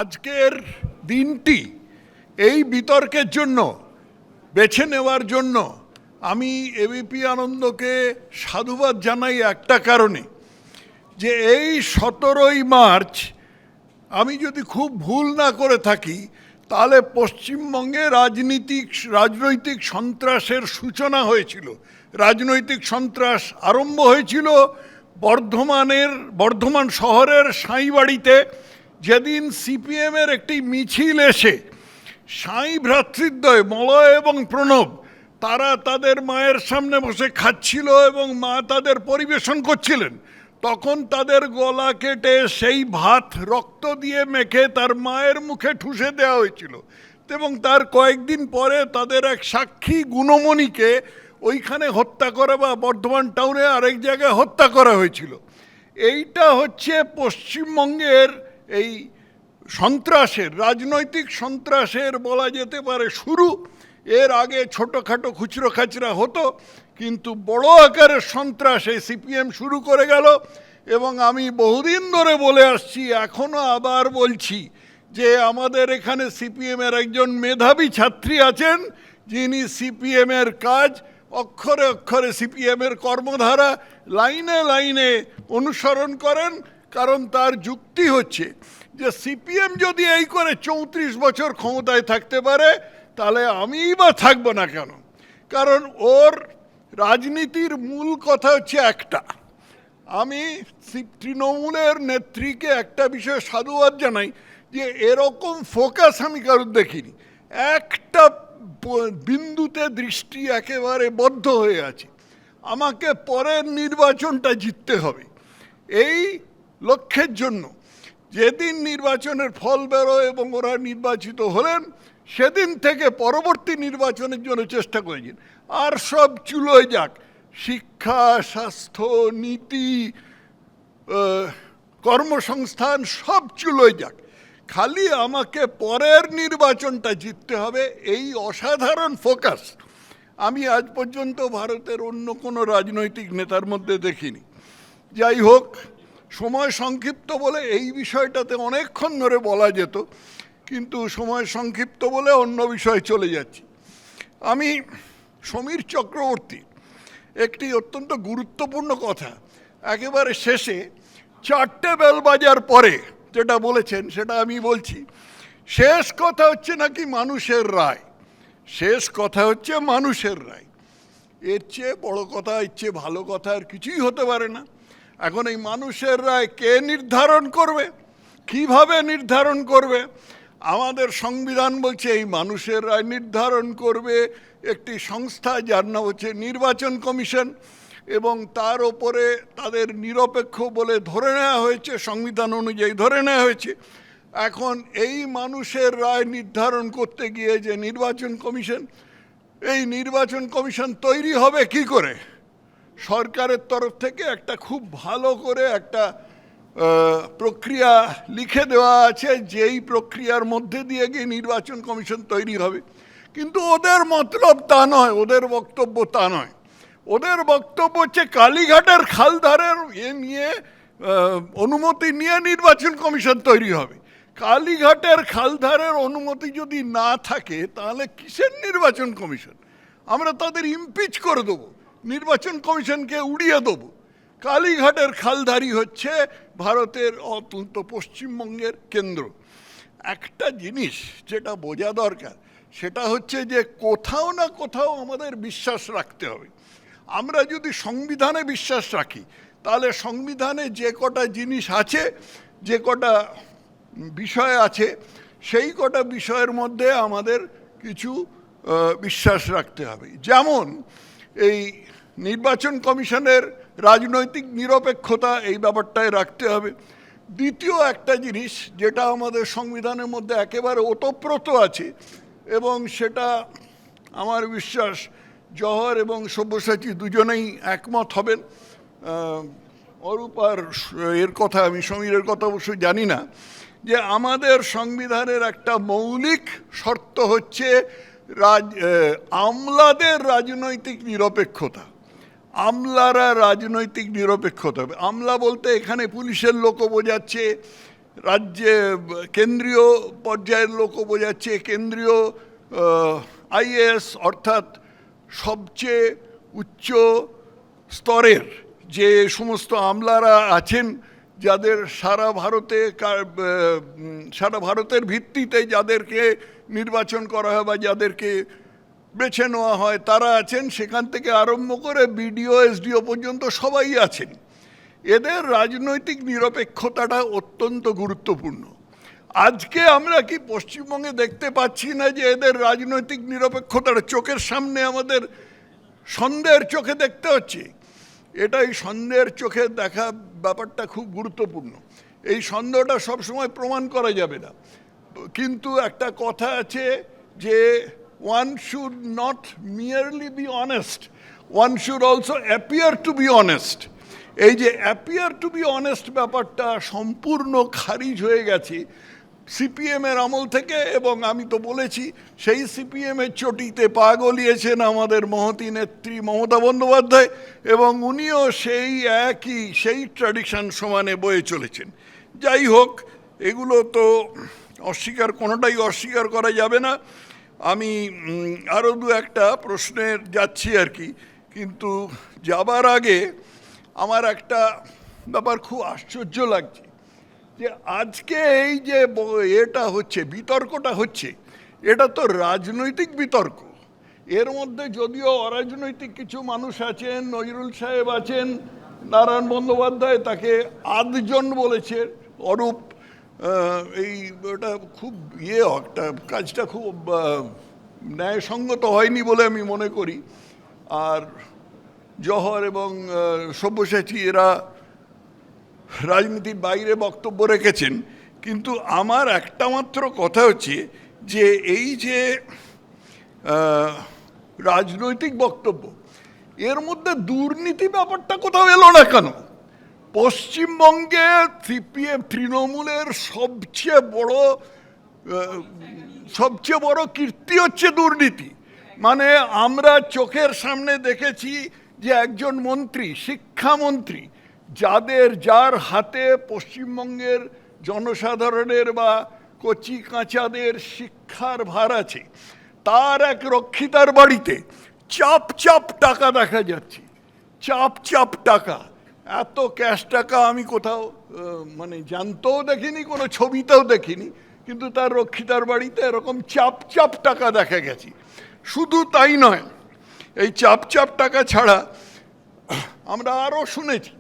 আজকের দিনটি এই বিতর্কের জন্য বেছে নেওয়ার জন্য আমি এবিপি আনন্দকে সাধুবাদ জানাই একটা কারণে, যে এই 17ই মার্চ আমি যদি খুব ভুল না করে থাকি তাহলে পশ্চিমবঙ্গে রাজনৈতিক সন্ত্রাসের সূচনা হয়েছিল। রাজনৈতিক সন্ত্রাস আরম্ভ হয়েছিল বর্ধমান শহরের সাঁইবাড়িতে, যেদিন সিপিএমের একটি মিছিল এসে সাঁই ভ্রাতৃদ্বয় মলয় এবং প্রণব তারা তাদের মায়ের সামনে বসে খাচ্ছিল এবং মা তাদের পরিবেশন করছিলেন, তখন তাদের গলা কেটে সেই ভাত রক্ত দিয়ে মেখে তার মায়ের মুখে ঠুসে দেওয়া হয়েছিল এবং তার কয়েকদিন পরে তাদের এক সাক্ষী গুণমণিকে ওইখানে হত্যা করা বা বর্ধমান টাউনে আরেক জায়গায় হত্যা করা হয়েছিল। এইটা হচ্ছে পশ্চিমবঙ্গের এই সন্ত্রাসের, রাজনৈতিক সন্ত্রাসের বলা যেতে পারে শুরু। এর আগে ছোটোখাটো খুচরো খাচরা হতো, কিন্তু বড় আকারের সন্ত্রাস এই সিপিএম শুরু করে গেল। এবং আমি বহুদিন ধরে বলে আসছি, এখনও আবার বলছি, যে আমাদের এখানে সিপিএমের একজন মেধাবী ছাত্রী আছেন, যিনি সিপিএমের কাজ অক্ষরে অক্ষরে সিপিএমের কর্মধারা লাইনে লাইনে অনুসরণ করেন। কারণ তার যুক্তি হচ্ছে যে সিপিএম যদি এই করে 34 বছর ক্ষমতায় থাকতে পারে, তাহলে আমিই বা থাকবো না কেন? কারণ ওর রাজনীতির মূল কথা হচ্ছে একটা। আমি তৃণমূলের নেত্রীকে একটা বিষয়ে সাধুবাদ জানাই, যে এরকম ফোকাস আমি কারোর দেখিনি। একটা বিন্দুতে দৃষ্টি একেবারে বদ্ধ হয়ে আছে, আমাকে পরের নির্বাচনটা জিততে হবে। এই লক্ষ্যের জন্য যেদিন নির্বাচনের ফল বেরোয় এবং ওরা নির্বাচিত হলেন, সেদিন থেকে পরবর্তী নির্বাচনের জন্য চেষ্টা করেছেন। আর সব চুলোয় যাক, শিক্ষা, স্বাস্থ্য, নীতি, কর্মসংস্থান সব চুলোয় যাক, খালি আমাকে পরের নির্বাচনটা জিততে হবে, এই অসাধারণ ফোকাস আমি আজ পর্যন্ত ভারতের অন্য কোনো রাজনৈতিক নেতার মধ্যে দেখিনি। যাই হোক, সময় সংক্ষিপ্ত বলে এই বিষয়টাতে অনেকক্ষণ ধরে বলা যেত, কিন্তু সময় সংক্ষিপ্ত বলে অন্য বিষয়ে চলে যাচ্ছি। আমি সমীর চক্রবর্তী একটি অত্যন্ত গুরুত্বপূর্ণ কথা একেবারে শেষে 4টে বেল বাজার পরে যেটা বলেছেন সেটা আমি বলছি। শেষ কথা হচ্ছে নাকি মানুষের রায়, শেষ কথা হচ্ছে মানুষের রায়। এর চেয়ে বড় কথা, এর চেয়ে ভালো কথা আর কিছুই হতে পারে না। এখন এই মানুষের রায় কে নির্ধারণ করবে, কিভাবে নির্ধারণ করবে? আমাদের সংবিধান বলছে এই মানুষের রায় নির্ধারণ করবে একটি সংস্থা, যার নাম হচ্ছে নির্বাচন কমিশন, এবং তার ওপরে তাদের নিরপেক্ষ বলে ধরে নেওয়া হয়েছে, সংবিধান অনুযায়ী ধরে নেওয়া হয়েছে। এখন এই মানুষের রায় নির্ধারণ করতে গিয়ে যে নির্বাচন কমিশন, এই নির্বাচন কমিশন তৈরি হবে কি করে? সরকারের তরফ থেকে একটা খুব ভালো করে একটা প্রক্রিয়া লিখে দেওয়া আছে, যেই প্রক্রিয়ার মধ্যে দিয়ে গিয়ে নির্বাচন কমিশন তৈরি হবে। কিন্তু ওদের মতলব তা নয়, ওদের বক্তব্য তা নয়। ওদের বক্তব্য হচ্ছে কালীঘাটের খালধারের নিয়ে অনুমতি নিয়ে নির্বাচন কমিশন তৈরি হবে। কালীঘাটের খালধারের অনুমতি যদি না থাকে, তাহলে কিসের নির্বাচন কমিশন? আমরা তাদের ইমপিচ করে দেবো, নির্বাচন কমিশনকে উড়িয়ে দেবো। কালীঘাটের খালধারী হচ্ছে ভারতের অত্যন্ত পশ্চিমবঙ্গের কেন্দ্র। একটা জিনিস যেটা বোঝা দরকার, সেটা হচ্ছে যে কোথাও না কোথাও আমাদের বিশ্বাস রাখতে হবে। আমরা যদি সংবিধানে বিশ্বাস রাখি, তাহলে সংবিধানে যে কটা জিনিস আছে, যে কটা বিষয় আছে, সেই কটা বিষয়ের মধ্যে আমাদের কিছু বিশ্বাস রাখতে হবে। যেমন এই নির্বাচন কমিশনের রাজনৈতিক নিরপেক্ষতা, এই ব্যাপারটায় রাখতে হবে। দ্বিতীয় একটা জিনিস যেটা আমাদের সংবিধানের মধ্যে একেবারে ওতপ্রোত আছে, এবং সেটা আমার বিশ্বাস জওহর এবং সব্যসাচী দুজনেই একমত হবেন। অরূপার এর কথা, আমি সমীরের কথা অবশ্যই জানি না, যে আমাদের সংবিধানের একটা মৌলিক শর্ত হচ্ছে আমলাদের রাজনৈতিক নিরপেক্ষতা। আমলারা রাজনৈতিক নিরপেক্ষতা হবে। আমলা বলতে এখানে পুলিশের লোকও বোঝাচ্ছে, রাজ্যে কেন্দ্রীয় পর্যায়ের লোকও বোঝাচ্ছে, কেন্দ্রীয় আইএএস অর্থাৎ সবচেয়ে উচ্চ স্তরের যে সমস্ত আমলারা আছেন, যাদের সারা ভারতের ভিত্তিতে যাদেরকে নির্বাচন করা হয় বা যাদেরকে বেছে নেওয়া হয় তারা আছেন, সেখান থেকে আরম্ভ করে বিডিও এসডিও পর্যন্ত সবাই আছেন। এদের রাজনৈতিক নিরপেক্ষতাটা অত্যন্ত গুরুত্বপূর্ণ। আজকে আমরা কি পশ্চিমবঙ্গে দেখতে পাচ্ছি না যে এদের রাজনৈতিক নিরপেক্ষতাটা চোখের সামনে আমাদের সন্দেহের চোখে দেখতে হচ্ছে? এটাই সন্দেহের চোখে দেখা ব্যাপারটা খুব গুরুত্বপূর্ণ। এই সন্দেহটা সবসময় প্রমাণ করা যাবে না, কিন্তু একটা কথা আছে যে one should not merely be honest, one should also appear to be honest. এই যে অ্যাপিয়ার টু বি অনেস্ট ব্যাপারটা সম্পূর্ণ খারিজ হয়ে গেছে সিপিএমের আমল থেকে। এবং আমি তো বলেছি, সেই সিপিএমের চটিতে পা গলিয়েছেন আমাদের মহতী নেত্রী মমতা বন্দ্যোপাধ্যায়, এবং উনিও সেই ট্র্যাডিশন সমানে বয়ে চলেছেন। যাই হোক, এগুলো তো কোনোটাই অস্বীকার করা যাবে না। আমি আরও দু একটা প্রশ্নের যাচ্ছি আর কি, কিন্তু যাবার আগে আমার একটা ব্যাপার খুব আশ্চর্য লাগছে যে আজকে এই যে এটা হচ্ছে, বিতর্কটা হচ্ছে, এটা তো রাজনৈতিক বিতর্ক। এর মধ্যে যদিও অরাজনৈতিক কিছু মানুষ আছেন, নজরুল সাহেব আছেন, নারায়ণ বন্দ্যোপাধ্যায় তাকে আধজন বলেছে, অরূপ এই ওটা খুব একটা কাজটা খুব ন্যায়সঙ্গত হয়নি বলে আমি মনে করি। আর জহর এবং সব্যসাচী এরা রাজনীতির বাইরে বক্তব্য রেখেছেন। কিন্তু আমার একটা মাত্র কথা হচ্ছে যে এই যে রাজনৈতিক বক্তব্য, এর মধ্যে দুর্নীতি ব্যাপারটা কোথাও এলো না কেন? পশ্চিমবঙ্গে সিপিএম তৃণমূলের সবচেয়ে বড় কীর্তি হচ্ছে দুর্নীতি। মানে আমরা চোখের সামনে দেখেছি যে একজন মন্ত্রী, শিক্ষামন্ত্রী, যার হাতে পশ্চিমবঙ্গের জনসাধারণের বা কচি কাঁচাদের শিক্ষার ভার আছে, তার এক রক্ষিতার বাড়িতে চাপ টাকা দেখা যাচ্ছে, চাপ টাকা। এত ক্যাশ টাকা আমি কোথাও মানে জানতেও দেখিনি, কোনো ছবিতেও দেখিনি, কিন্তু তার রক্ষিতার বাড়িতে এরকম চাপ টাকা দেখা গেছে। শুধু তাই নয়, এই চাপ টাকা ছাড়া আমরা আরও শুনেছি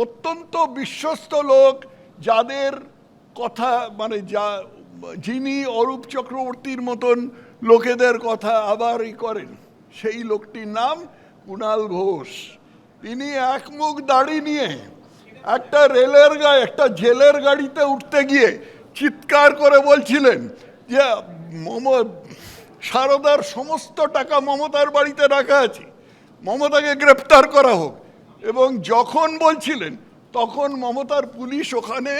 অত্যন্ত বিশ্বস্ত লোক, যাদের কথা মানে যিনি অরূপ চক্রবর্তীর মতন লোকেদের কথা আবারই করেন, সেই লোকটির নাম কুণাল ঘোষ। তিনি এক মুখ দাড়ি নিয়ে একটা জেলের গাড়িতে উঠতে গিয়ে চিৎকার করে বলছিলেন যে সারদার সমস্ত টাকা মমতার বাড়িতে রাখা আছে, মমতাকে গ্রেপ্তার করা হোক। এবং যখন বলছিলেন তখন মমতার পুলিশ ওখানে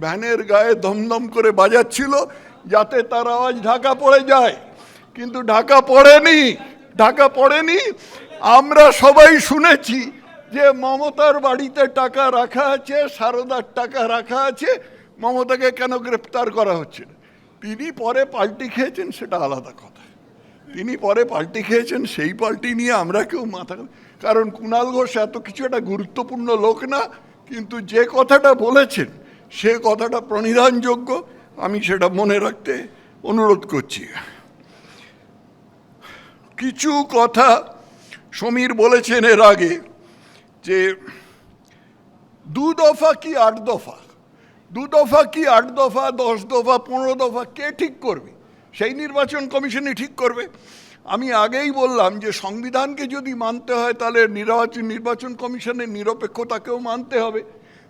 ভ্যানের গায়ে দমদম করে বাজাচ্ছিল যাতে তার আওয়াজ ঢাকা পড়ে যায়, কিন্তু ঢাকা পড়েনি। আমরা সবাই শুনেছি যে মমতার বাড়িতে টাকা রাখা আছে, সারদার টাকা রাখা আছে, মমতাকে কেন গ্রেপ্তার করা হচ্ছে না? তিনি পরে পাল্টি খেয়েছেন, সেটা আলাদা কথা। তিনি পরে পাল্টি খেয়েছেন, সেই পাল্টি নিয়ে আমরা কেউ কারণ কুণাল ঘোষ এত কিছু একটা গুরুত্বপূর্ণ লোক না, কিন্তু যে কথাটা বলেছেন সে কথাটা প্রণিধানযোগ্য, আমি সেটা মনে রাখতে অনুরোধ করছি। কিছু কথা সমীর বলেছেন এর আগে যে 2 দফা কি 8 দফা, 2 দফা কি 8 দফা, 10 দফা, 15 দফা, কে ঠিক করবে? সেই নির্বাচন কমিশনই ঠিক করবে। আমি আগেই বললাম যে সংবিধানকে যদি মানতে হয় তাহলে নির্বাচন কমিশনের নিরপেক্ষতাকেও মানতে হবে।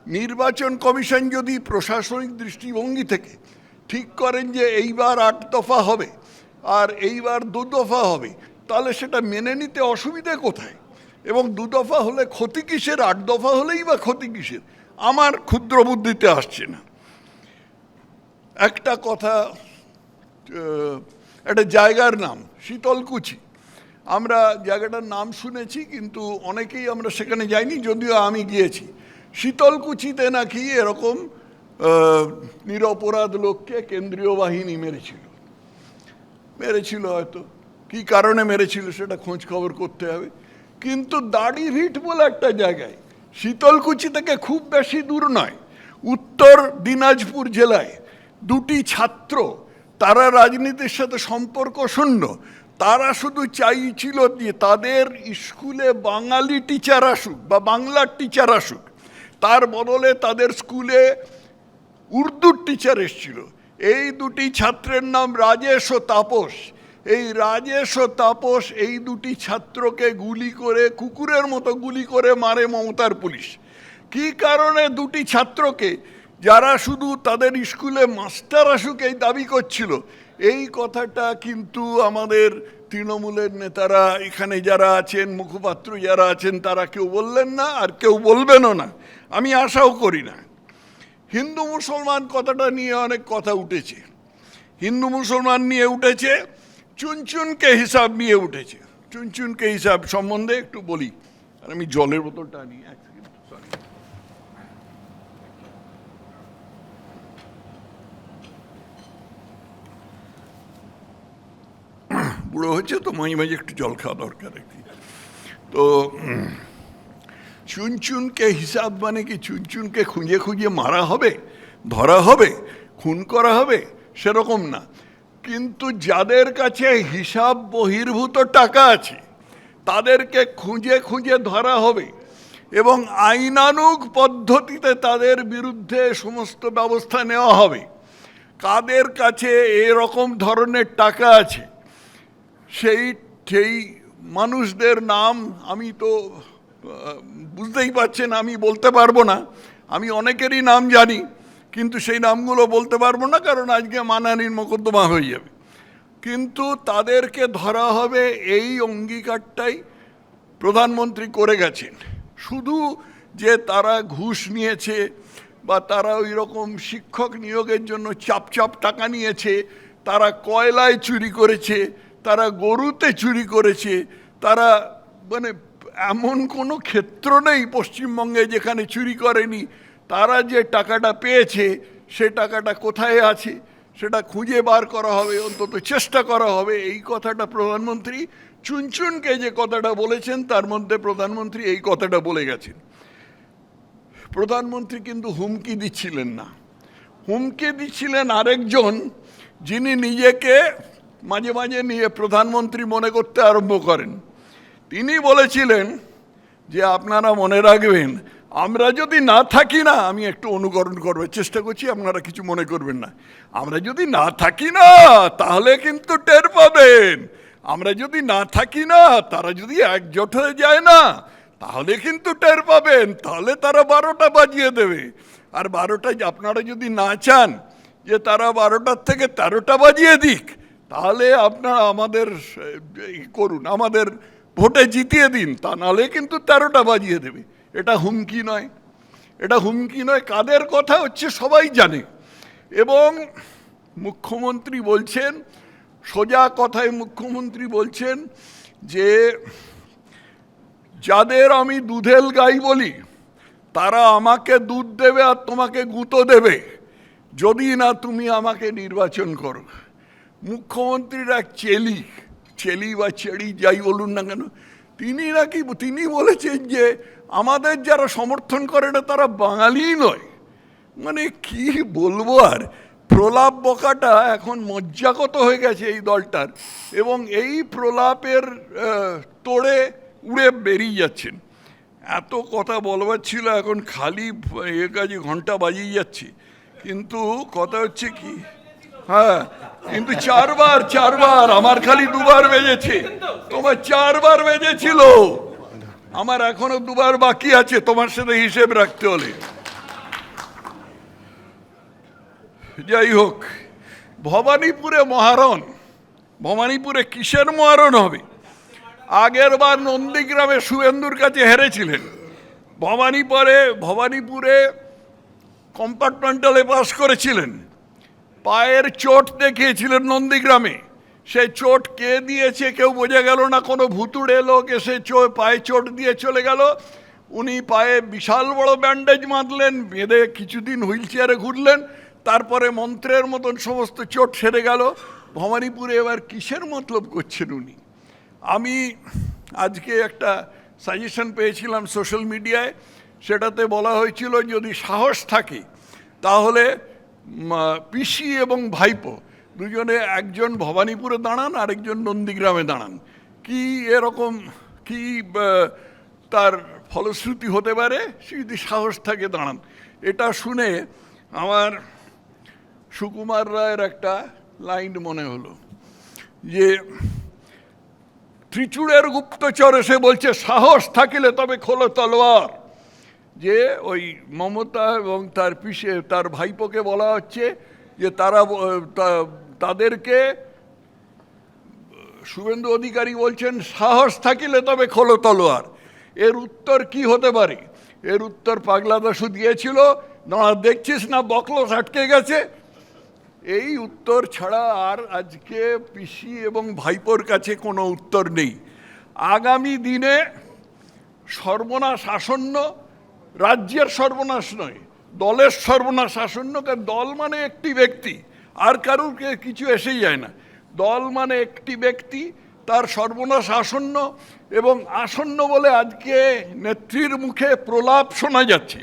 নির্বাচন কমিশন যদি প্রশাসনিক দৃষ্টিভঙ্গি থেকে ঠিক করেন যে এইবার 8 দফা হবে আর এইবার 2 দফা হবে, তাহলে সেটা মেনে নিতে অসুবিধে কোথায়? এবং 2 দফা হলে ক্ষতি কিসের, 8 দফা হলেই বা ক্ষতি কিসের? আমার ক্ষুদ্র বুদ্ধিতে আসছে না। একটা কথা, একটা জায়গার নাম শীতলকুচি, আমরা জায়গাটার নাম শুনেছি কিন্তু অনেকেই আমরা সেখানে যাইনি, যদিও আমি গিয়েছি। শীতলকুচিতে নাকি এরকম নিরপরাধ লোককে কেন্দ্রীয় বাহিনী মেরেছিল হয়তো, কি কারণে মেরেছিল সেটা খোঁজ খবর করতে হবে। কিন্তু দাড়িভিট বলে একটা জায়গায় শীতলকুচি থেকে খুব বেশি দূর নয়, উত্তর দিনাজপুর জেলায় দুটি ছাত্র, তারা রাজনীতির সাথে সম্পর্ক শূন্য, তারা শুধু চাইছিল যে তাদের স্কুলে বাঙালি টিচার আসুক বা বাংলার টিচার আসুক, তার বদলে তাদের স্কুলে উর্দুর টিচার এসেছিল। এই দুটি ছাত্রের নাম রাজেশ ও তাপস। এই রাজেশ ও তাপস এই দুটি ছাত্রকে গুলি করে, কুকুরের মতো গুলি করে মারে মমতার পুলিশ। কি কারণে দুটি ছাত্রকে, যারা শুধু তাদের স্কুলে মাস্টার আসুক এই দাবি করছিল, এই কথাটা কিন্তু আমাদের তৃণমূলের নেতারা এখানে যারা আছেন, মুখপাত্র যারা আছেন, তারা কেউ বললেন না, আর কেউ বলবেনও না, আমি আশাও করি না। হিন্দু মুসলমান কথাটা নিয়ে অনেক কথা উঠেছে, হিন্দু মুসলমান নিয়ে উঠেছে, চুনচুনকে হিসাব নিয়ে উঠেছে। চুনচুনকে হিসাব সম্বন্ধে একটু বলি, আর আমি জলের বোতলটা আনি, এক সেকেন্ড, সরি। বুড়ো হচ্ছে তো মাঝে মাঝে একটু জল খাওয়া দরকার আর কি। তো চুনচুনকে হিসাব মানে কি চুনচুনকে খুঁজে খুঁজে মারা হবে, ধরা হবে, খুন করা হবে, সেরকম না। কিন্তু যাদের কাছে হিসাব বহির্ভূত টাকা আছে তাদেরকে খুঁজে খুঁজে ধরা হবে এবং আইনানুগ পদ্ধতিতে তাদের বিরুদ্ধে সমস্ত ব্যবস্থা নেওয়া হবে। কাদের কাছে এরকম ধরনের টাকা আছে সেই মানুষদের নাম আমি তো বুঝতেই পারছেন, আমি বলতে পারবো না। আমি অনেকেরই নাম জানি, কিন্তু সেই নামগুলো বলতে পারবো না, কারণ আজকে মানহানির মোকদ্দমা হয়ে যাবে। কিন্তু তাদেরকে ধরা হবে, এই অঙ্গীকারটাই প্রধানমন্ত্রী করে গেছেন। শুধু যে তারা ঘুষ নিয়েছে বা তারা ওই রকম শিক্ষক নিয়োগের জন্য চাপ টাকা নিয়েছে, তারা কয়লায় চুরি করেছে, তারা গরুতে চুরি করেছে, তারা মানে এমন কোনো ক্ষেত্র নেই পশ্চিমবঙ্গে যেখানে চুরি করেনি। তারা যে টাকাটা পেয়েছে সে টাকাটা কোথায় আছে সেটা খুঁজে বার করা হবে, অন্তত চেষ্টা করা হবে। এই কথাটা প্রধানমন্ত্রী চুনচুনকে যে কথাটা বলেছেন তার মধ্যে প্রধানমন্ত্রী এই কথাটা বলে গেছেন। প্রধানমন্ত্রী কিন্তু হুমকি দিচ্ছিলেন না, হুমকি দিচ্ছিলেন আরেকজন, যিনি নিজেকে মাঝে মাঝে নিয়ে প্রধানমন্ত্রী মনে করতে আরম্ভ করেন। তিনি বলেছিলেন যে আপনারা মনে রাখবেন, আমরা যদি না থাকি না, আমি একটু অনুকরণ করবার চেষ্টা করছি, আপনারা কিছু মনে করবেন না, আমরা যদি না থাকি না তাহলে কিন্তু টের পাবেন, আমরা যদি না থাকি না, তারা যদি একজোট হয়ে যায় না তাহলে কিন্তু টের পাবেন, তাহলে তারা 12টা বাজিয়ে দেবে। আর 12টায় আপনারা যদি না চান যে তারা 12টার থেকে 13টা বাজিয়ে দিক, তাহলে আপনারা আমাদের করুন, আমাদের ভোটে জিতিয়ে দিন, তা নাহলে কিন্তু 13টা বাজিয়ে দেবে। এটা হুমকি নয়, এটা হুমকি নয়। কাদের কথা হচ্ছে সবাই জানে। এবং মুখ্যমন্ত্রী বলছেন, সোজা কথায় মুখ্যমন্ত্রী বলছেন যে যাদের আমি দুধেল গাই বলি তারা আমাকে দুধ দেবে আর তোমাকে গুঁতো দেবে যদি না তুমি আমাকে নির্বাচন করো। মুখ্যমন্ত্রীর এক চেলি বা চেড়ি যাই বলুন না কেন, তিনি বলেছেন যে আমাদের যারা সমর্থন করে না তারা বাঙালিই নয়। মানে কি বলবো আর, প্রলাপ বকাটা এখন মজ্জাগত হয়ে গেছে এই দলটার, এবং এই প্রলাপের তোড়ে উড়ে বেরিয়ে যাচ্ছেন। এত কথা বলবার ছিল, এখন খালি এর কাজে ঘন্টা বাজিয়ে যাচ্ছে। কিন্তু কথা হচ্ছে কি, হ্যাঁ, কিন্তু চারবার আমার খালি 2বার বেজেছে, তোমার 4বার বেজেছিল, আমার এখনো 2বার বাকি আছে তোমার সাথে হিসেব রাখতে হলে। যাই হোক, ভবানীপুরে কিসের মহারণ হবে? আগের বার নন্দীগ্রামে শুভেন্দুর কাছে হেরেছিলেন, ভবানীপুরে কম্পার্টমেন্টালে পাস করেছিলেন, পায়ের চোট দেখিয়েছিলেন নন্দীগ্রামে। সেই চোট কে দিয়েছে কেউ বোঝা গেল না, কোনো ভুতুড়ে লোক এসে পায়ে চোট দিয়ে চলে গেল। উনি পায়ে বিশাল বড় ব্যান্ডেজ বাঁধলেন, বেঁধে কিছুদিন হুইল চেয়ারে ঘুরলেন, তারপরে মন্ত্রের মতন সমস্ত চোট সেরে গেল। ভবানীপুরে এবার কিসের মতলব করছেন উনি? আমি আজকে একটা সাজেশন পেয়েছিলাম সোশ্যাল মিডিয়ায়, সেটাতে বলা হয়েছিল যদি সাহস থাকে তাহলে পিসি এবং ভাইপো দুজনে, একজন ভবানীপুরে দাঁড়ান আরেকজন নন্দীগ্রামে দাঁড়ান, কি এরকম কি তার ফলশ্রুতি হতে পারে, সে যদি সাহস থাকে দাঁড়ান। এটা শুনে আমার সুকুমার রায়ের একটা লাইন মনে হলো যে ত্রিচূড়ের গুপ্তচর এসে বলছে সাহস থাকিলে তবে খোলো তলোয়ার। যে ওই মমতা এবং তার পিসে তার ভাইপোকে বলা হচ্ছে যে তাদেরকে শুভেন্দু অধিকারী বলছেন সাহস থাকিলে তবে খোলো তলোয়ার। এর উত্তর কি হতে পারে? এর উত্তর পাগলা দাশু দিয়েছিল, না দেখছিস না বকলস আটকে গেছে। এই উত্তর ছাড়া আর আজকে পিসি এবং ভাইপোর কাছে কোনো উত্তর নেই। আগামী দিনে সর্বনাশ আসন্ন, রাজ্যের সর্বনাশ নয়, দলের সর্বনাশ আসন্ন। কারণ দল মানে একটি ব্যক্তি, আর কারুর কিছু এসেই যায় না। দল মানে একটি ব্যক্তি, তার সর্বনাশ আসন্ন। এবং আসন্ন বলে আজকে নেত্রীর মুখে প্রলাপ শোনা যাচ্ছে।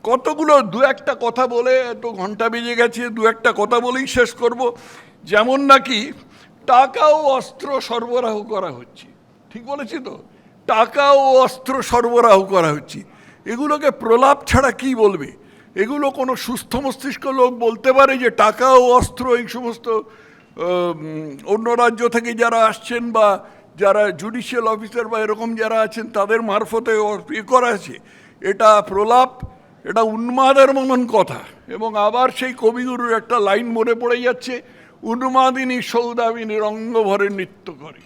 কতগুলো দু একটা কথা বলে, তো ঘন্টা বেজে গেছে, দু একটা কথা বলেই শেষ করব। যেমন নাকি টাকা ও অস্ত্র সরবরাহ করা হচ্ছে, ঠিক বলেছি তো? টাকা ও অস্ত্র সরবরাহ করা হচ্ছে, এগুলোকে প্রলাপ ছাড়া কি বলবে? এগুলো কোনো সুস্থ মস্তিষ্ক লোক বলতে পারে যে টাকা ও অস্ত্র এই সমস্ত অন্য রাজ্য থেকে যারা আসছেন বা যারা জুডিশিয়াল অফিসার বা এরকম যারা আছেন তাদের মারফতে করা আছে? এটা প্রলাপ, এটা উন্মাদের মতন কথা। এবং আবার সেই কবিগুরুর একটা লাইন মনে পড়ে যাচ্ছে, উন্মাদিনী সৌদামিনী রঙ্গভরে নৃত্য করে।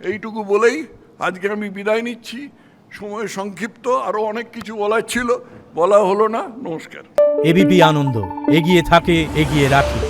এইটুকু বলেই আজকে আমি বিদায় নিচ্ছি। সময় সংক্ষিপ্ত, আরও অনেক কিছু বলার ছিল, বলা হলো না। নমস্কার। এবিপি আনন্দ, এগিয়ে থাকে, এগিয়ে রাখে।